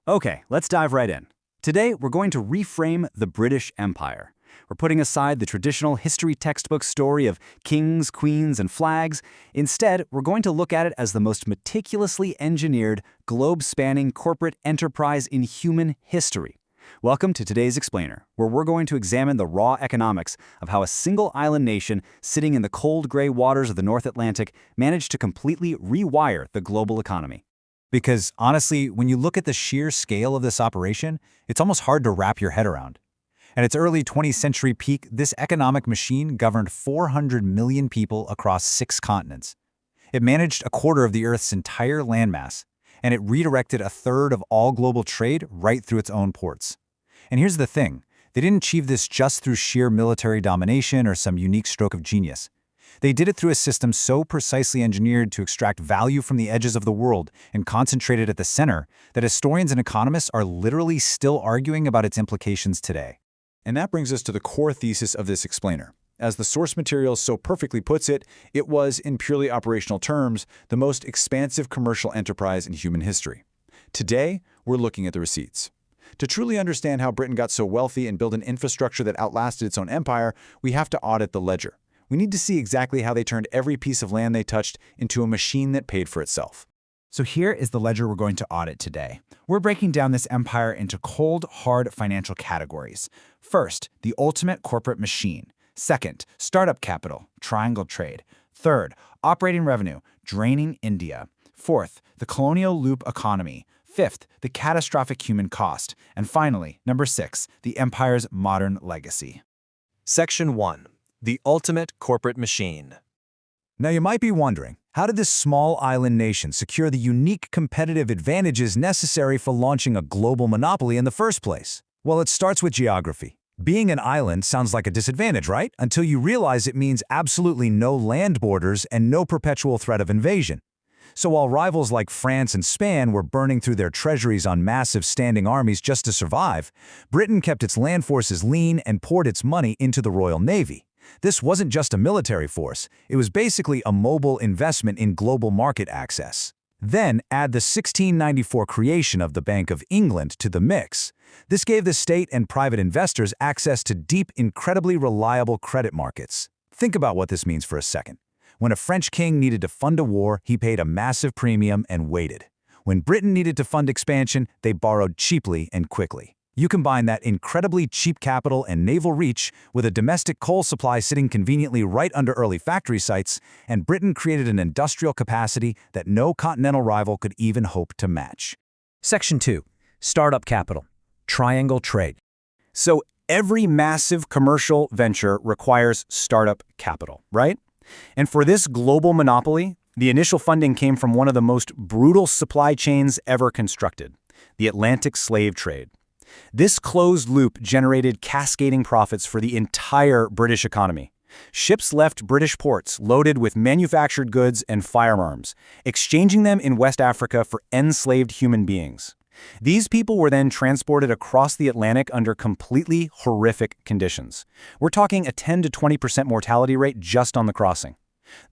Okay, let's dive right in. Today, we're going to reframe the British Empire. We're putting aside the traditional history textbook story of kings, queens, and flags. Instead, we're going to look at it as the most meticulously engineered, globe-spanning corporate enterprise in human history. Welcome to today's Explainer, where we're going to examine the raw economics of how a single island nation sitting in the cold gray waters of the North Atlantic managed to completely rewire the global economy. Because honestly, when you look at the sheer scale of this operation, it's almost hard to wrap your head around. At its early 20th century peak, this economic machine governed 400 million people across 6 continents. It managed a quarter of the Earth's entire landmass, and it redirected a third of all global trade right through its own ports. And here's the thing, they didn't achieve this just through sheer military domination or some unique stroke of genius. They did it through a system so precisely engineered to extract value from the edges of the world and concentrate it at the center that historians and economists are literally still arguing about its implications today. And that brings us to the core thesis of this explainer. As the source material so perfectly puts it, it was, in purely operational terms, the most expansive commercial enterprise in human history. Today, we're looking at the receipts. To truly understand how Britain got so wealthy and build an infrastructure that outlasted its own empire, we have to audit the ledger. We need to see exactly how they turned every piece of land they touched into a machine that paid for itself. So here is the ledger we're going to audit today. We're breaking down this empire into cold, hard financial categories. First, the ultimate corporate machine. Second, startup capital, triangle trade. Third, operating revenue, draining India. Fourth, the colonial loop economy. Fifth, the catastrophic human cost. And finally, number 6, the empire's modern legacy. Section 1. The ultimate corporate machine. Now you might be wondering, how did this small island nation secure the unique competitive advantages necessary for launching a global monopoly in the first place? Well, it starts with geography. Being an island sounds like a disadvantage, right? Until you realize it means absolutely no land borders and no perpetual threat of invasion. So while rivals like France and Spain were burning through their treasuries on massive standing armies just to survive, Britain kept its land forces lean and poured its money into the Royal Navy. This wasn't just a military force, it was basically a mobile investment in global market access. Then add the 1694 creation of the Bank of England to the mix. This gave the state and private investors access to deep, incredibly reliable credit markets. Think about what this means for a second. When a French king needed to fund a war, he paid a massive premium and waited. When Britain needed to fund expansion, they borrowed cheaply and quickly. You combine that incredibly cheap capital and naval reach with a domestic coal supply sitting conveniently right under early factory sites, and Britain created an industrial capacity that no continental rival could even hope to match. Section 2. Startup capital, triangle trade. So every massive commercial venture requires startup capital, right? And for this global monopoly, the initial funding came from one of the most brutal supply chains ever constructed, the Atlantic slave trade. This closed loop generated cascading profits for the entire British economy. Ships left British ports loaded with manufactured goods and firearms, exchanging them in West Africa for enslaved human beings. These people were then transported across the Atlantic under completely horrific conditions. We're talking a 10 to 20% mortality rate just on the crossing.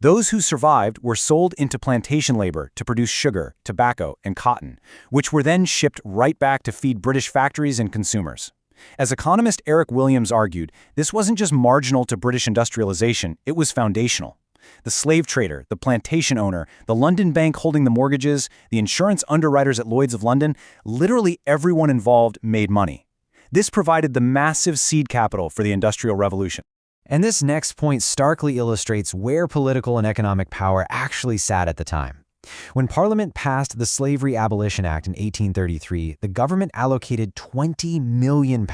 Those who survived were sold into plantation labor to produce sugar, tobacco, and cotton, which were then shipped right back to feed British factories and consumers. As economist Eric Williams argued, this wasn't just marginal to British industrialization, it was foundational. The slave trader, the plantation owner, the London bank holding the mortgages, the insurance underwriters at Lloyd's of London, literally everyone involved made money. This provided the massive seed capital for the Industrial Revolution. And this next point starkly illustrates where political and economic power actually sat at the time. When Parliament passed the Slavery Abolition Act in 1833, the government allocated £20 million.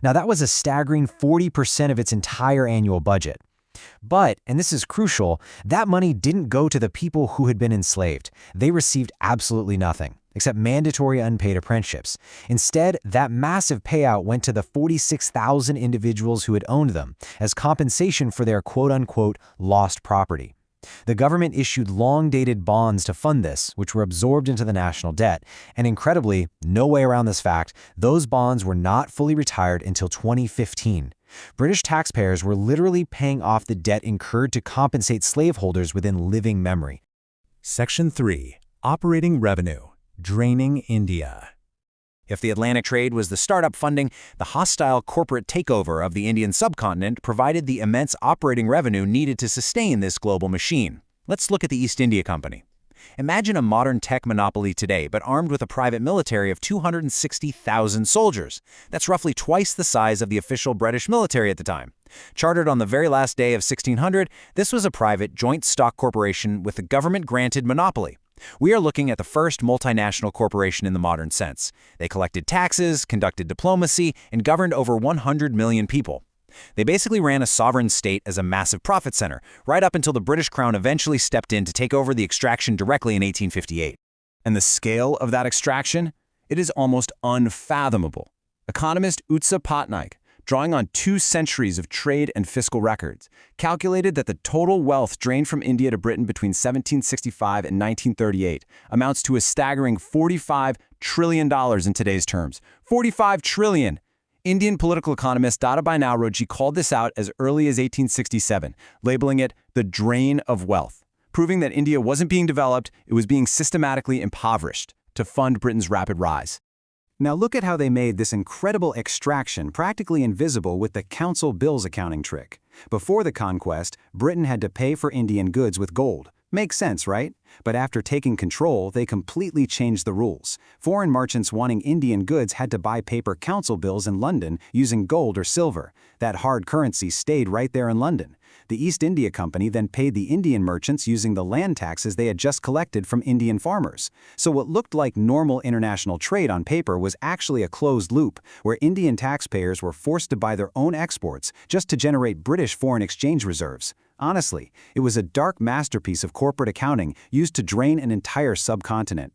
Now that was a staggering 40% of its entire annual budget. But, and this is crucial, that money didn't go to the people who had been enslaved. They received absolutely nothing, except mandatory unpaid apprenticeships. Instead, that massive payout went to the 46,000 individuals who had owned them, as compensation for their quote-unquote lost property. The government issued long-dated bonds to fund this, which were absorbed into the national debt. And incredibly, no way around this fact, those bonds were not fully retired until 2015. British taxpayers were literally paying off the debt incurred to compensate slaveholders within living memory. Section 3. Operating revenue, draining India. If the Atlantic trade was the startup funding, the hostile corporate takeover of the Indian subcontinent provided the immense operating revenue needed to sustain this global machine. Let's look at the East India Company. Imagine a modern tech monopoly today, but armed with a private military of 260,000 soldiers. That's roughly twice the size of the official British military at the time. Chartered on the very last day of 1600, this was a private, joint stock corporation with a government-granted monopoly. We are looking at the first multinational corporation in the modern sense. They collected taxes, conducted diplomacy, and governed over 100 million people. They basically ran a sovereign state as a massive profit center, right up until the British Crown eventually stepped in to take over the extraction directly in 1858. And the scale of that extraction? It is almost unfathomable. Economist Utsa Patnaik, drawing on 2 centuries of trade and fiscal records, calculated that the total wealth drained from India to Britain between 1765 and 1938 amounts to a staggering $45 trillion in today's terms. 45 trillion! Indian political economist Dadabhai Naoroji called this out as early as 1867, labeling it the drain of wealth, proving that India wasn't being developed, it was being systematically impoverished to fund Britain's rapid rise. Now look at how they made this incredible extraction practically invisible with the council bills accounting trick. Before the conquest, Britain had to pay for Indian goods with gold. Makes sense, right? But after taking control, they completely changed the rules. Foreign merchants wanting Indian goods had to buy paper council bills in London using gold or silver. That hard currency stayed right there in London. The East India Company then paid the Indian merchants using the land taxes they had just collected from Indian farmers. So what looked like normal international trade on paper was actually a closed loop, where Indian taxpayers were forced to buy their own exports just to generate British foreign exchange reserves. Honestly, it was a dark masterpiece of corporate accounting used to drain an entire subcontinent.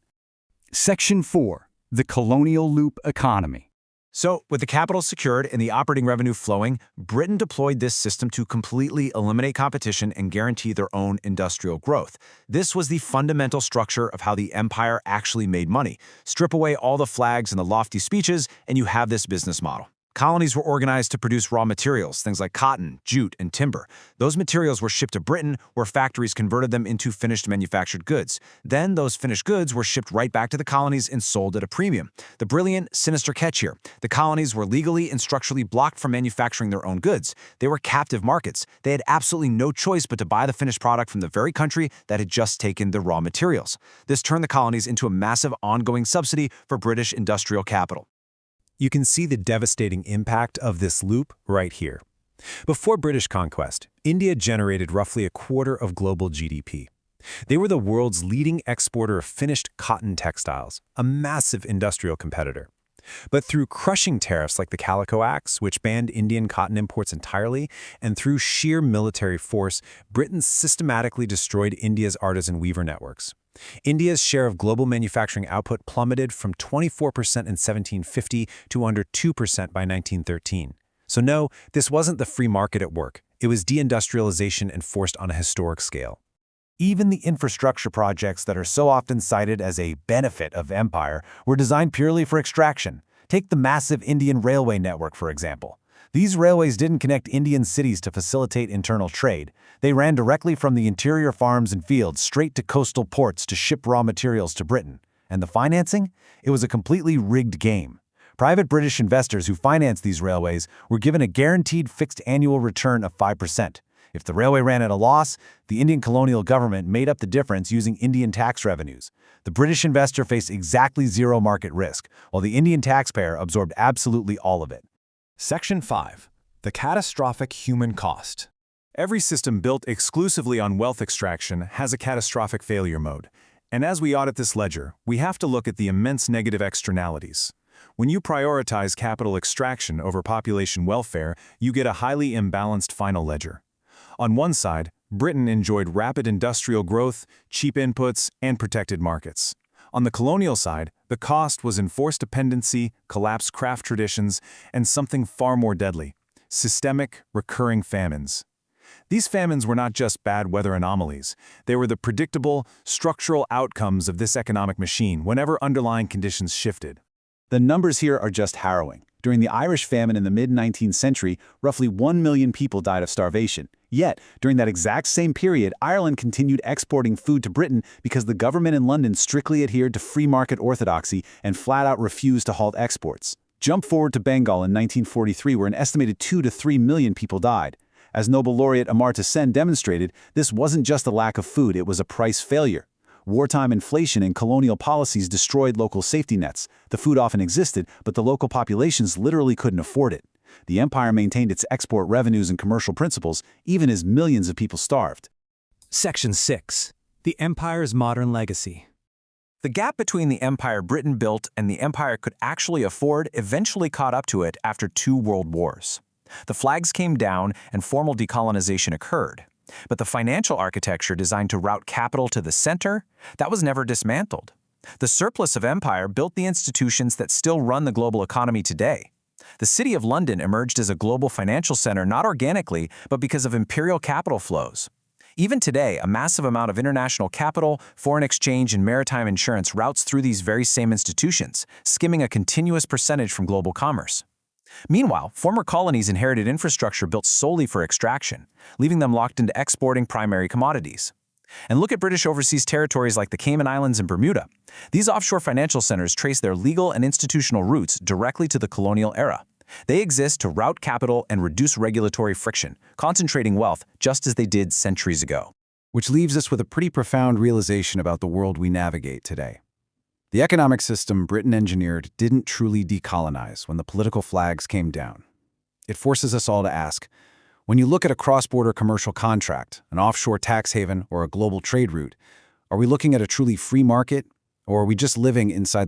Section 4. The colonial loop economy. So, with the capital secured and the operating revenue flowing, Britain deployed this system to completely eliminate competition and guarantee their own industrial growth. This was the fundamental structure of how the empire actually made money. Strip away all the flags and the lofty speeches, and you have this business model. Colonies were organized to produce raw materials, things like cotton, jute, and timber. Those materials were shipped to Britain, where factories converted them into finished manufactured goods. Then those finished goods were shipped right back to the colonies and sold at a premium. The brilliant, sinister catch here: the colonies were legally and structurally blocked from manufacturing their own goods. They were captive markets. They had absolutely no choice but to buy the finished product from the very country that had just taken the raw materials. This turned the colonies into a massive ongoing subsidy for British industrial capital. You can see the devastating impact of this loop right here. Before British conquest, India generated roughly a quarter of global GDP. They were the world's leading exporter of finished cotton textiles, a massive industrial competitor. But through crushing tariffs like the Calico Acts, which banned Indian cotton imports entirely, and through sheer military force, Britain systematically destroyed India's artisan weaver networks. India's share of global manufacturing output plummeted from 24% in 1750 to under 2% by 1913. So no, this wasn't the free market at work. It was deindustrialization enforced on a historic scale. Even the infrastructure projects that are so often cited as a benefit of empire were designed purely for extraction. Take the massive Indian railway network, for example. These railways didn't connect Indian cities to facilitate internal trade. They ran directly from the interior farms and fields straight to coastal ports to ship raw materials to Britain. And the financing? It was a completely rigged game. Private British investors who financed these railways were given a guaranteed fixed annual return of 5%. If the railway ran at a loss, the Indian colonial government made up the difference using Indian tax revenues. The British investor faced exactly zero market risk, while the Indian taxpayer absorbed absolutely all of it. Section 5. The catastrophic human cost. Every system built exclusively on wealth extraction has a catastrophic failure mode. And as we audit this ledger, we have to look at the immense negative externalities. When you prioritize capital extraction over population welfare, you get a highly imbalanced final ledger. On one side, Britain enjoyed rapid industrial growth, cheap inputs, and protected markets. On the colonial side, the cost was enforced dependency, collapsed craft traditions, and something far more deadly: systemic, recurring famines. These famines were not just bad weather anomalies. They were the predictable, structural outcomes of this economic machine whenever underlying conditions shifted. The numbers here are just harrowing. During the Irish famine in the mid-19th century, roughly 1 million people died of starvation. Yet, during that exact same period, Ireland continued exporting food to Britain because the government in London strictly adhered to free market orthodoxy and flat-out refused to halt exports. Jump forward to Bengal in 1943, where an estimated 2 to 3 million people died. As Nobel laureate Amartya Sen demonstrated, this wasn't just a lack of food, it was a price failure. Wartime inflation and colonial policies destroyed local safety nets. The food often existed, but the local populations literally couldn't afford it. The empire maintained its export revenues and commercial principles, even as millions of people starved. Section 6. The Empire's Modern Legacy. The gap between the empire Britain built and the empire could actually afford eventually caught up to it after 2 world wars. The flags came down and formal decolonization occurred. But the financial architecture designed to route capital to the center, that was never dismantled. The surplus of empire built the institutions that still run the global economy today. The City of London emerged as a global financial center not organically, but because of imperial capital flows. Even today, a massive amount of international capital, foreign exchange, and maritime insurance routes through these very same institutions, skimming a continuous percentage from global commerce. Meanwhile, former colonies inherited infrastructure built solely for extraction, leaving them locked into exporting primary commodities. And look at British overseas territories like the Cayman Islands and Bermuda. These offshore financial centers trace their legal and institutional roots directly to the colonial era. They exist to route capital and reduce regulatory friction, concentrating wealth just as they did centuries ago. Which leaves us with a pretty profound realization about the world we navigate today. The economic system Britain engineered didn't truly decolonize when the political flags came down. It forces us all to ask, when you look at a cross-border commercial contract, an offshore tax haven, or a global trade route, are we looking at a truly free market, or are we just living inside the